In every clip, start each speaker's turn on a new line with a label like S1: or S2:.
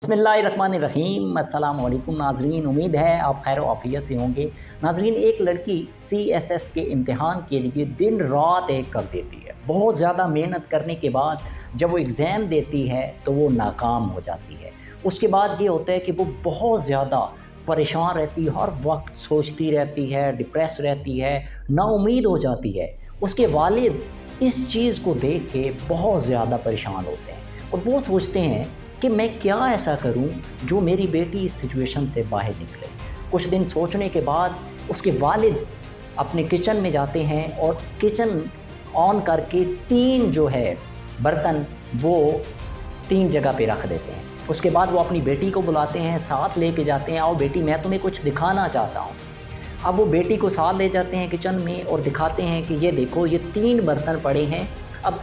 S1: बिस्मिल्लाहिर्रहमानिर्रहीम। अस्सलाम वालेकुम नाजरीन, उम्मीद है आप खैर आफियत से होंगे। नाजरीन, एक लड़की CSS के इम्तिहान के लिए दिन रात एक कर देती है। बहुत ज़्यादा मेहनत करने के बाद जब वो एग्ज़ाम देती है तो वो नाकाम हो जाती है। उसके बाद ये होता है कि वो बहुत ज़्यादा परेशान रहती है, हर वक्त सोचती रहती है, डिप्रेस रहती है, नाउम्मीद हो जाती है। उसके वालिद इस चीज़ को देख के बहुत ज़्यादा परेशान होते हैं और वो सोचते हैं कि मैं क्या ऐसा करूं जो मेरी बेटी इस सिचुएशन से बाहर निकले। कुछ दिन सोचने के बाद उसके वालिद अपने किचन में जाते हैं और किचन ऑन करके 3 जो है बर्तन वो 3 जगह पे रख देते हैं। उसके बाद वो अपनी बेटी को बुलाते हैं, साथ लेके जाते हैं, आओ बेटी मैं तुम्हें कुछ दिखाना चाहता हूँ। अब वो बेटी को साथ ले जाते हैं किचन में और दिखाते हैं कि ये देखो ये 3 बर्तन पड़े हैं। अब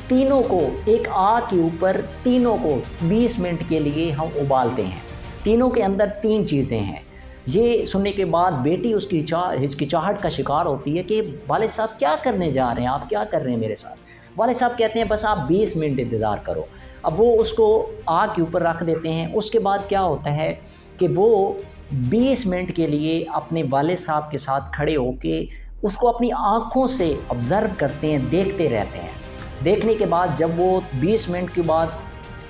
S1: तीनों को एक आग के ऊपर तीनों को 20 मिनट के लिए हम उबालते हैं। तीनों के अंदर 3 चीज़ें हैं। ये सुनने के बाद बेटी उसकी हिचकिचाहट का शिकार होती है कि वालिद साहब क्या करने जा रहे हैं, आप क्या कर रहे हैं मेरे साथ। वालिद साहब कहते हैं बस आप 20 मिनट इंतज़ार करो। अब वो उसको आग के ऊपर रख देते हैं। उसके बाद क्या होता है कि वो 20 मिनट के लिए अपने वालिद साहब के साथ खड़े होके उसको अपनी आँखों से ऑब्ज़र्व करते हैं, देखते रहते हैं। देखने के बाद जब वो 20 मिनट के बाद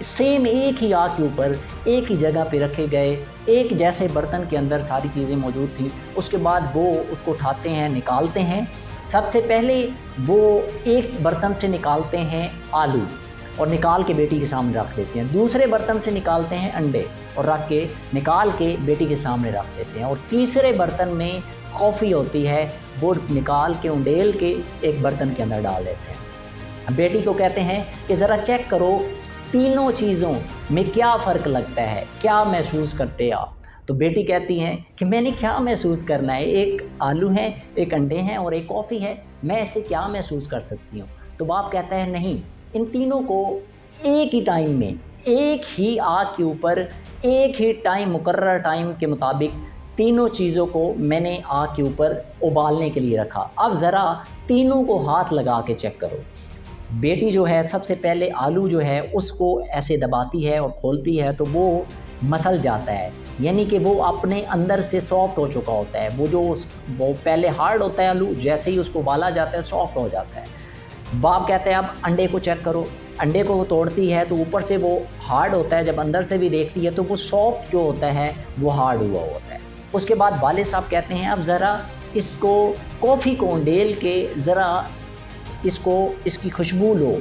S1: सेम एक ही आग के ऊपर एक ही जगह पे रखे गए, एक जैसे बर्तन के अंदर सारी चीज़ें मौजूद थी, उसके बाद वो उसको उठाते हैं, निकालते हैं। सबसे पहले वो एक बर्तन से निकालते हैं आलू और निकाल के बेटी के सामने रख देते हैं। दूसरे बर्तन से निकालते हैं अंडे और रख के निकाल के बेटी के सामने रख देते हैं। और तीसरे बर्तन में कॉफ़ी होती है, वो निकाल के उंडेल के एक बर्तन के अंदर डाल देते हैं। बेटी को कहते हैं कि ज़रा चेक करो तीनों चीज़ों में क्या फ़र्क लगता है, क्या महसूस करते आप। तो बेटी कहती हैं कि मैंने क्या महसूस करना है, एक आलू है, एक अंडे हैं और एक कॉफ़ी है, मैं इससे क्या महसूस कर सकती हूँ। तो बाप कहता है नहीं, इन तीनों को एक ही टाइम में एक ही आग के ऊपर एक ही टाइम मुकर्रर टाइम के मुताबिक तीनों चीज़ों को मैंने आग के ऊपर उबालने के लिए रखा। अब ज़रा तीनों को हाथ लगा के चेक करो। बेटी जो है सबसे पहले आलू जो है उसको ऐसे दबाती है और खोलती है तो वो मसल जाता है, यानी कि वो अपने अंदर से सॉफ्ट हो चुका होता है। वो पहले हार्ड होता है आलू, जैसे ही उसको उबाला जाता है सॉफ्ट हो जाता है। बाप कहते हैं अब अंडे को चेक करो। अंडे को वो तोड़ती है तो ऊपर से वो हार्ड होता है, जब अंदर से भी देखती है तो वो सॉफ्ट जो होता है वो हार्ड हुआ होता है। उसके बाद वालिद साहब कहते हैं अब ज़रा इसको कॉफ़ी को उंडेल के ज़रा इसकी खुशबू लो,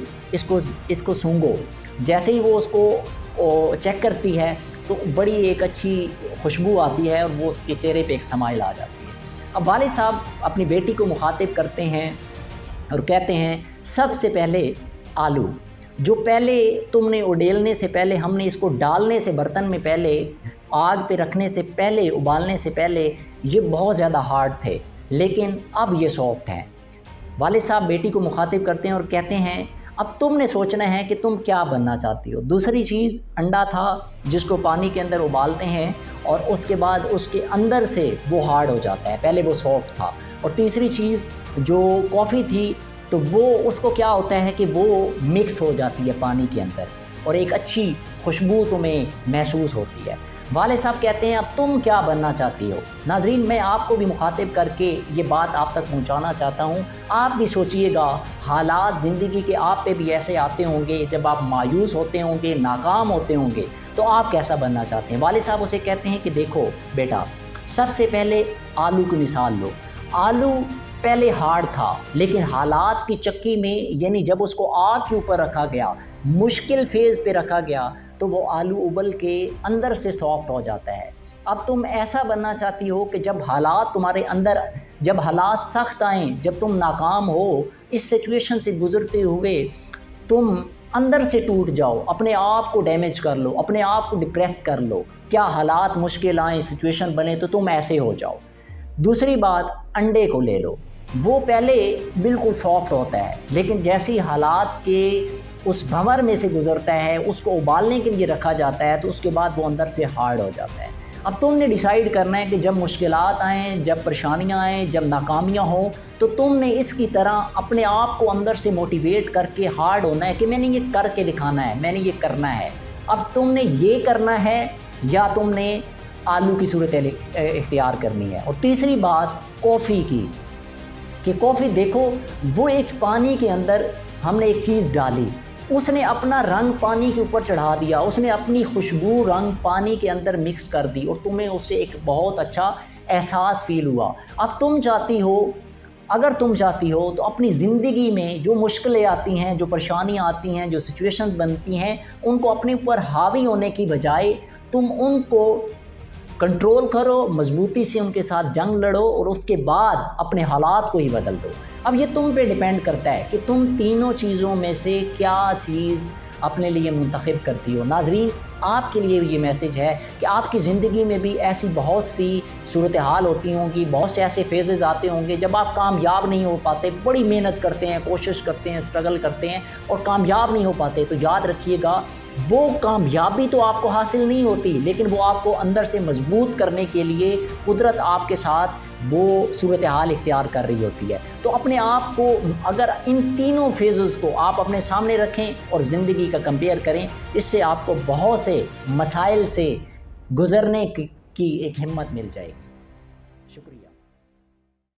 S1: इसको सूंघो। जैसे ही वो उसको चेक करती है तो बड़ी एक अच्छी खुशबू आती है और वो उसके चेहरे पे एक स्माइल आ जाती है। अब वालिद साहब अपनी बेटी को मुखातिब करते हैं और कहते हैं सबसे पहले आलू जो पहले तुमने उडेलने से पहले, हमने इसको डालने से बर्तन में पहले, आग पे रखने से पहले, उबालने से पहले ये बहुत ज़्यादा हार्ड थे, लेकिन अब ये सॉफ्ट हैं। वालिद साहब बेटी को मुखातिब करते हैं और कहते हैं अब तुमने सोचना है कि तुम क्या बनना चाहती हो। दूसरी चीज़ अंडा था जिसको पानी के अंदर उबालते हैं और उसके बाद उसके अंदर से वो हार्ड हो जाता है, पहले वो सॉफ्ट था। और तीसरी चीज़ जो कॉफ़ी थी तो वो उसको क्या होता है कि वो मिक्स हो जाती है पानी के अंदर और एक अच्छी खुशबू तुम्हें महसूस होती है। वालिद साहब कहते हैं अब तुम क्या बनना चाहती हो। नाजरीन, मैं आपको भी मुखातिब करके ये बात आप तक पहुंचाना चाहता हूं। आप भी सोचिएगा, हालात ज़िंदगी के आप पे भी ऐसे आते होंगे, जब आप मायूस होते होंगे, नाकाम होते होंगे, तो आप कैसा बनना चाहते हैं। वालिद साहब उसे कहते हैं कि देखो बेटा, सबसे पहले आलू की मिसाल लो। आलू पहले हार्ड था, लेकिन हालात की चक्की में, यानी जब उसको आग के ऊपर रखा गया, मुश्किल फेज़ पे रखा गया, तो वो आलू उबल के अंदर से सॉफ्ट हो जाता है। अब तुम ऐसा बनना चाहती हो कि जब हालात तुम्हारे अंदर, जब हालात सख्त आएँ, जब तुम नाकाम हो, इस सिचुएशन से गुज़रते हुए तुम अंदर से टूट जाओ, अपने आप को डैमेज कर लो, अपने आप को डिप्रेस कर लो, क्या हालात मुश्किल आएँ, सिचुएशन बने तो तुम ऐसे हो जाओ। दूसरी बात, अंडे को ले लो। वो पहले बिल्कुल सॉफ्ट होता है, लेकिन जैसे ही हालात के उस भंवर में से गुज़रता है, उसको उबालने के लिए रखा जाता है, तो उसके बाद वो अंदर से हार्ड हो जाता है। अब तुमने डिसाइड करना है कि जब मुश्किलात आएँ, जब परेशानियाँ आएँ, जब नाकामियाँ हों, तो तुमने इसकी तरह अपने आप को अंदर से मोटिवेट करके हार्ड होना है कि मैंने ये करके दिखाना है, मैंने ये करना है। اب تم نے یہ کرنا ہے یا تم نے آلو کی صورت اختیار کرنی ہے۔ اور تیسری بات کافی کی، کہ کافی دیکھو وہ ایک پانی کے اندر ہم نے ایک چیز ڈالی، اس نے اپنا رنگ پانی کے اوپر چڑھا دیا، اس نے اپنی خوشبو رنگ پانی کے اندر مکس کر دی اور تمہیں اس سے ایک بہت اچھا احساس فیل ہوا۔ اب تم چاہتی ہو، اگر تم چاہتی ہو تو اپنی زندگی میں جو مشکلیں آتی ہیں، جو پریشانیاں آتی ہیں، جو سچویشن بنتی ہیں، ان کو اپنے اوپر حاوی ہونے کی بجائے تم ان کو کنٹرول کرو، مضبوطی سے ان کے ساتھ جنگ لڑو اور اس کے بعد اپنے حالات کو ہی بدل دو۔ اب یہ تم پہ ڈیپینڈ کرتا ہے کہ تم تینوں چیزوں میں سے کیا چیز اپنے لیے منتخب کرتی ہو۔ ناظرین، آپ کے لیے یہ میسیج ہے کہ آپ کی زندگی میں بھی ایسی بہت سی صورتحال ہوتی ہوں گی، بہت سے ایسے فیزز آتے ہوں گے جب آپ کامیاب نہیں ہو پاتے، بڑی محنت کرتے ہیں، کوشش کرتے ہیں، اسٹرگل کرتے ہیں اور کامیاب نہیں ہو پاتے۔ تو یاد رکھیے گا، وہ کامیابی تو آپ کو حاصل نہیں ہوتی، لیکن وہ آپ کو اندر سے مضبوط کرنے کے لیے قدرت آپ کے ساتھ وہ صورتحال اختیار کر رہی ہوتی ہے۔ تو اپنے آپ کو اگر ان تینوں فیزز کو آپ اپنے سامنے رکھیں اور زندگی کا کمپیئر کریں، اس سے آپ کو بہت سے مسائل سے گزرنے کی ایک ہمت مل جائے گی۔ شکریہ۔